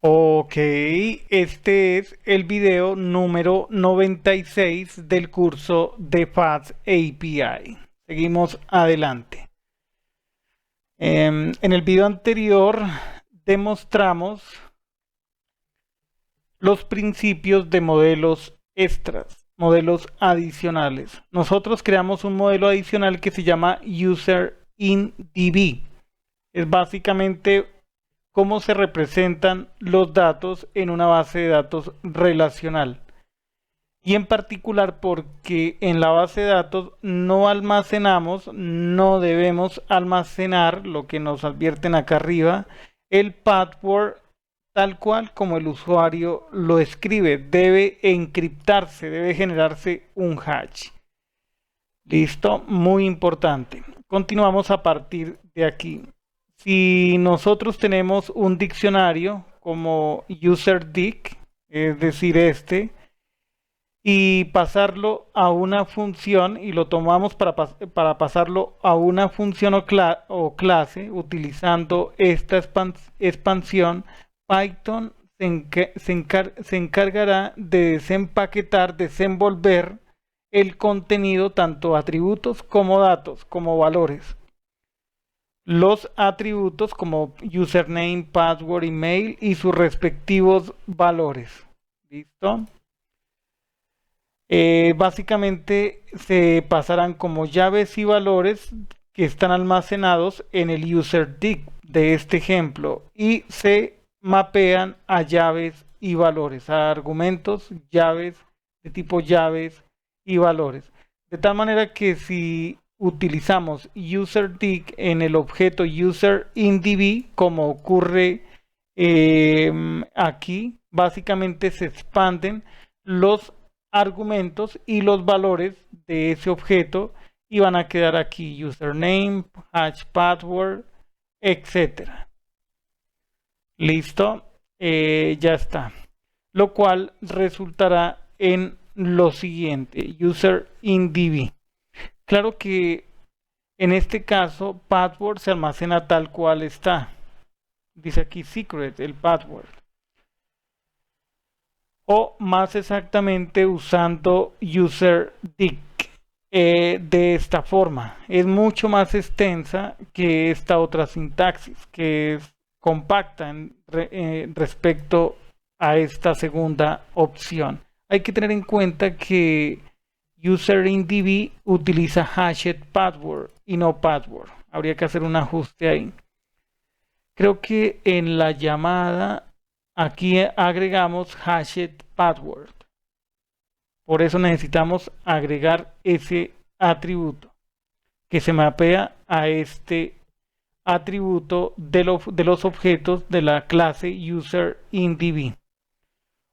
Ok, este es el video número 96 del curso de Fast API. Seguimos adelante. En el video anterior demostramos los principios de modelos extras, modelos adicionales. Nosotros creamos un modelo adicional que se llama User in DB. Es básicamente cómo se representan los datos en una base de datos relacional. Y en particular porque en la base de datos no almacenamos, no debemos almacenar lo que nos advierten acá arriba, el password tal cual como el usuario lo escribe. Debe encriptarse, debe generarse un hash. Listo, muy importante. Continuamos a partir de aquí. Si nosotros tenemos un diccionario como UserDict, es decir, y pasarlo a una función, y lo tomamos para pasarlo a una función o clase, utilizando esta expansión, Python se encargará de desempaquetar, desenvolver el contenido, tanto atributos como datos, como valores. Los atributos como username, password, email y sus respectivos valores. ¿Listo? Básicamente se pasarán como llaves y valores que están almacenados en el UserDict de este ejemplo y se mapean a llaves y valores, a argumentos, llaves de tipo llaves y valores. De tal manera que si utilizamos UserDict en el objeto UserInDB, como ocurre aquí, básicamente se expanden los argumentos y los valores de ese objeto y van a quedar aquí username, hash password, etcétera. Listo, ya está. Lo cual resultará en lo siguiente, UserInDB. Claro que en este caso password se almacena tal cual está. Dice aquí secret, el password. O más exactamente usando UserDict de esta forma. Es mucho más extensa que esta otra sintaxis, que es compacta respecto a esta segunda opción. Hay que tener en cuenta que UserInDB utiliza hashed password y no password. Habría que hacer un ajuste ahí. Creo que en la llamada aquí agregamos hashed password. Por eso necesitamos agregar ese atributo que se mapea a este atributo de los objetos de la clase UserInDB.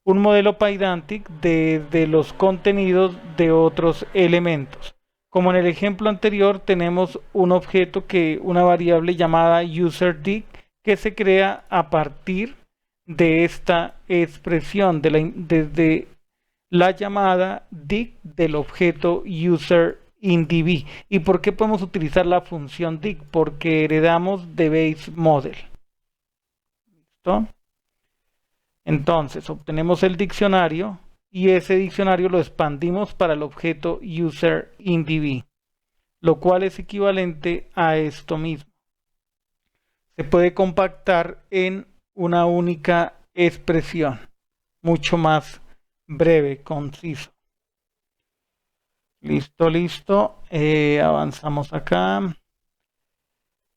Un modelo Pydantic de los contenidos de otros elementos. Como en el ejemplo anterior, tenemos un objeto una variable llamada UserDict que se crea a partir de esta expresión desde la llamada dict del objeto UserInDB. ¿Y por qué podemos utilizar la función dict? Porque heredamos de base model. ¿Listo? Entonces obtenemos el diccionario y ese diccionario lo expandimos para el objeto UserInDB, lo cual es equivalente a esto mismo. Se puede compactar en una única expresión, mucho más breve, conciso. Listo, listo. Avanzamos acá.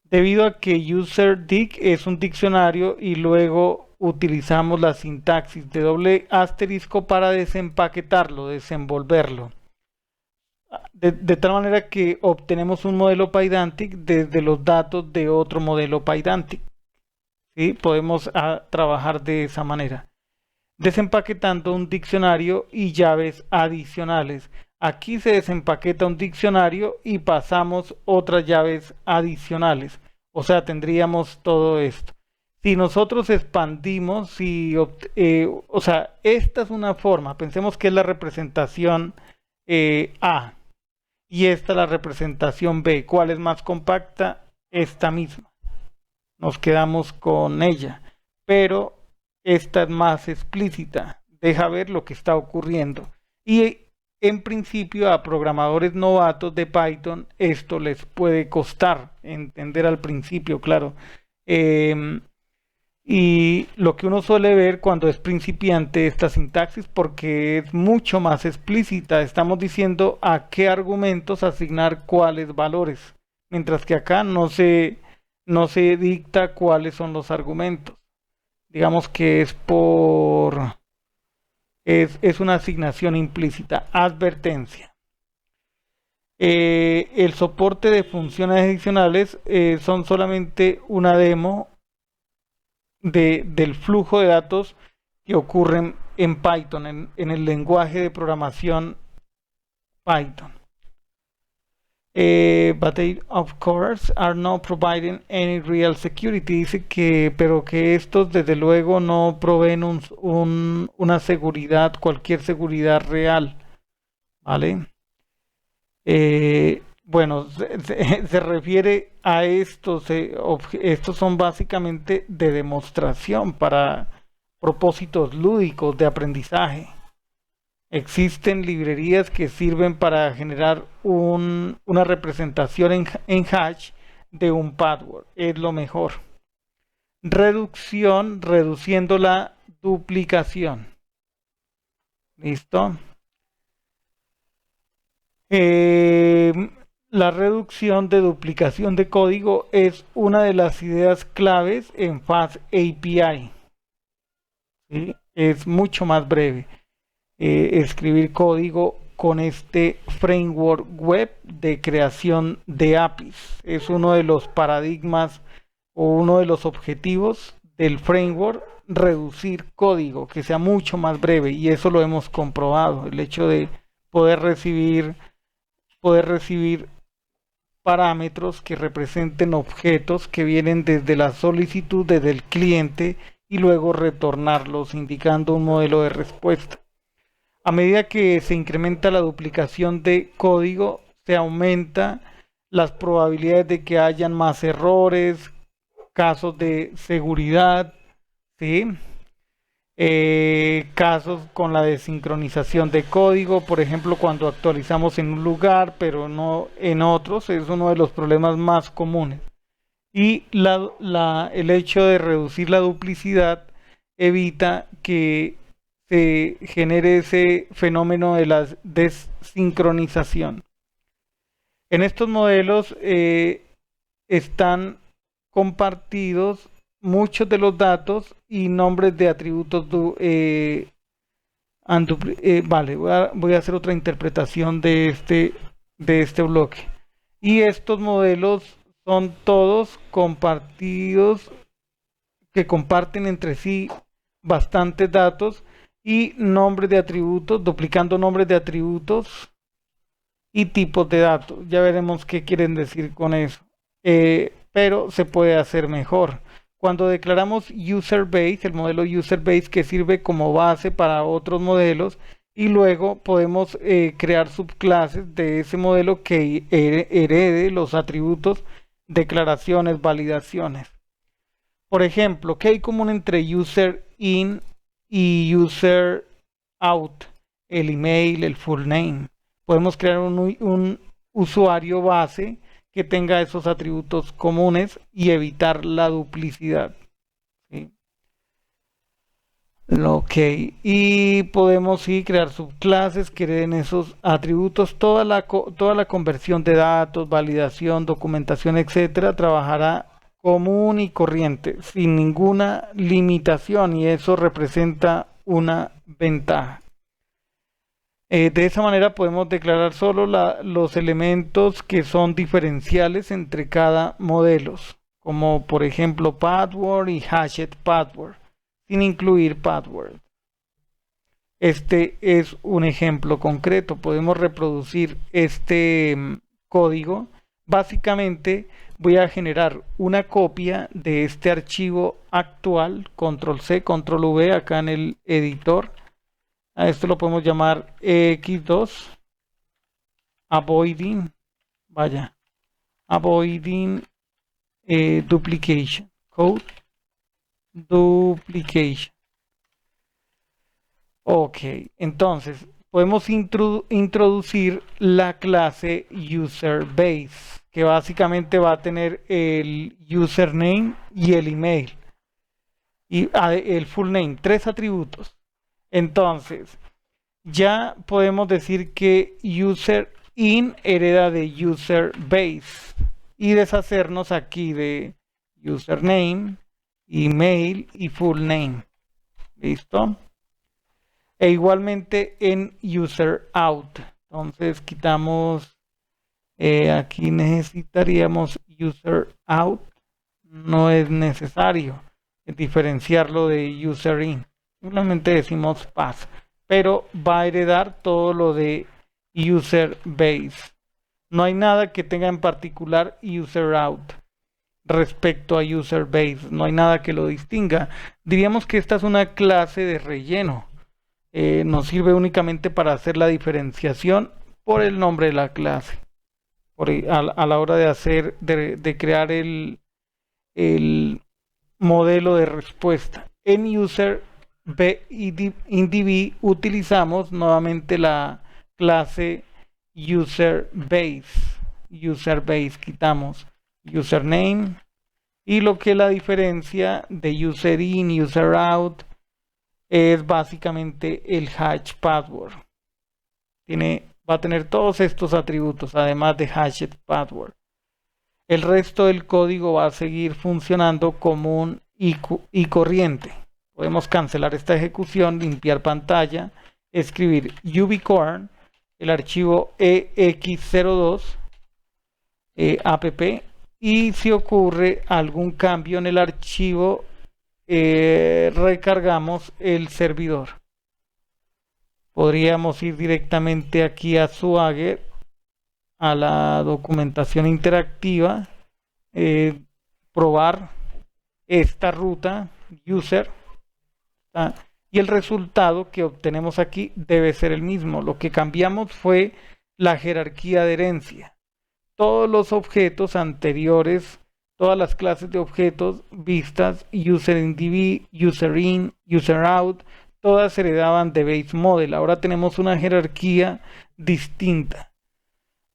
Debido a que UserDict es un diccionario y luego utilizamos la sintaxis de doble asterisco para desempaquetarlo, desenvolverlo. De tal manera que obtenemos un modelo Pydantic desde los datos de otro modelo Pydantic. ¿Sí? Podemos trabajar de esa manera, desempaquetando un diccionario y llaves adicionales. Aquí se desempaqueta un diccionario y pasamos otras llaves adicionales. O sea, tendríamos todo esto. Si nosotros expandimos, o sea, esta es una forma, pensemos que es la representación A y esta es la representación B. ¿Cuál es más compacta? Esta misma. Nos quedamos con ella. Pero esta es más explícita, deja ver lo que está ocurriendo. Y en principio a programadores novatos de Python esto les puede costar entender al principio, claro. Y lo que uno suele ver cuando es principiante esta sintaxis, porque es mucho más explícita, estamos diciendo a qué argumentos asignar cuáles valores, mientras que acá no se dicta cuáles son los argumentos. Digamos que es una asignación implícita. Advertencia. El soporte de funciones adicionales son solamente una demo del flujo de datos que ocurren en Python, en el lenguaje de programación Python. But they of course are not providing any real security. Dice que, pero que estos desde luego no proveen una seguridad, cualquier seguridad real, ¿vale? Bueno, se refiere a estos, estos son básicamente de demostración para propósitos lúdicos de aprendizaje. Existen librerías que sirven para generar una representación en hash de un password. Es lo mejor. Reducción, reduciendo la duplicación. ¿Listo? La reducción de duplicación de código es una de las ideas claves en Fast API. ¿Sí? Es mucho más breve escribir código con este framework web de creación de APIs. Es uno de los paradigmas o uno de los objetivos del framework, reducir código, que sea mucho más breve, y eso lo hemos comprobado, el hecho de poder recibir parámetros que representen objetos que vienen desde la solicitud, desde el cliente, y luego retornarlos indicando un modelo de respuesta. A medida que se incrementa la duplicación de código, se aumenta las probabilidades de que hayan más errores, casos de seguridad, ¿sí? Casos con la desincronización de código, por ejemplo, cuando actualizamos en un lugar pero no en otros, es uno de los problemas más comunes. Y el hecho de reducir la duplicidad evita que se genere ese fenómeno de la desincronización. En estos modelos están compartidos muchos de los datos y nombres de atributos. Vale, voy a hacer otra interpretación de este bloque. Y estos modelos son todos compartidos, que comparten entre sí bastantes datos y nombres de atributos, duplicando nombres de atributos y tipos de datos. Ya veremos qué quieren decir con eso. Pero se puede hacer mejor. Cuando declaramos user base, el modelo user base que sirve como base para otros modelos, y luego podemos crear subclases de ese modelo que herede los atributos, declaraciones, validaciones. Por ejemplo, ¿qué hay común entre user in y user out? El email, el full name. Podemos crear un usuario base que tenga esos atributos comunes y evitar la duplicidad. ¿Sí? Ok, y podemos sí crear subclases que hereden esos atributos. Toda la conversión de datos, validación, documentación, etcétera, trabajará común y corriente, sin ninguna limitación, y eso representa una ventaja. De esa manera podemos declarar solo los elementos que son diferenciales entre cada modelo, como por ejemplo password y hashed password, sin incluir password. Este es un ejemplo concreto. Podemos reproducir este código. Básicamente voy a generar una copia de este archivo actual, control C, control V, acá en el editor. A esto lo podemos llamar x2, avoiding duplication, code duplication. Ok, entonces podemos introducir la clase UserBase, que básicamente va a tener el username y el email y el full name, tres atributos. Entonces, ya podemos decir que userIn hereda de UserBase y deshacernos aquí de username, email y full name. ¿Listo? E igualmente en userout. Entonces quitamos, aquí necesitaríamos userout. No es necesario diferenciarlo de userin. Simplemente decimos pass. Pero va a heredar todo lo de userbase. No hay nada que tenga en particular userout respecto a userbase. No hay nada que lo distinga. Diríamos que esta es una clase de relleno. Nos sirve únicamente para hacer la diferenciación por el nombre de la clase. A la hora de hacer, de crear el modelo de respuesta. En user InDB utilizamos nuevamente la clase userbase. Userbase quitamos username y lo que la diferencia de userin y userout es básicamente el hash password. Va a tener todos estos atributos, además de hashed password. El resto del código va a seguir funcionando común y corriente. Podemos cancelar esta ejecución, limpiar pantalla, escribir ubicorn, el archivo ex02 app, y si ocurre algún cambio en el archivo, recargamos el servidor. Podríamos ir directamente aquí a Swagger, a la documentación interactiva, probar esta ruta user, y el resultado que obtenemos aquí debe ser el mismo. Lo que cambiamos fue la jerarquía de herencia. Todos los objetos anteriores, todas las clases de objetos vistas, userinDB, userin, userout, todas heredaban de base model. Ahora tenemos una jerarquía distinta.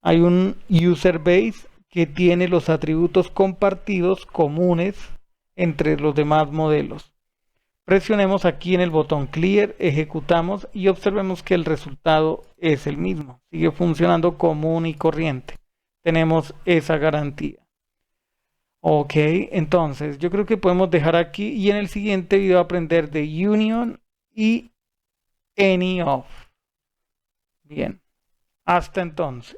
Hay un user base que tiene los atributos compartidos comunes entre los demás modelos. Presionemos aquí en el botón clear, ejecutamos y observemos que el resultado es el mismo. Sigue funcionando común y corriente. Tenemos esa garantía. Ok, entonces yo creo que podemos dejar aquí y en el siguiente video aprender de union y any of. Bien, hasta entonces.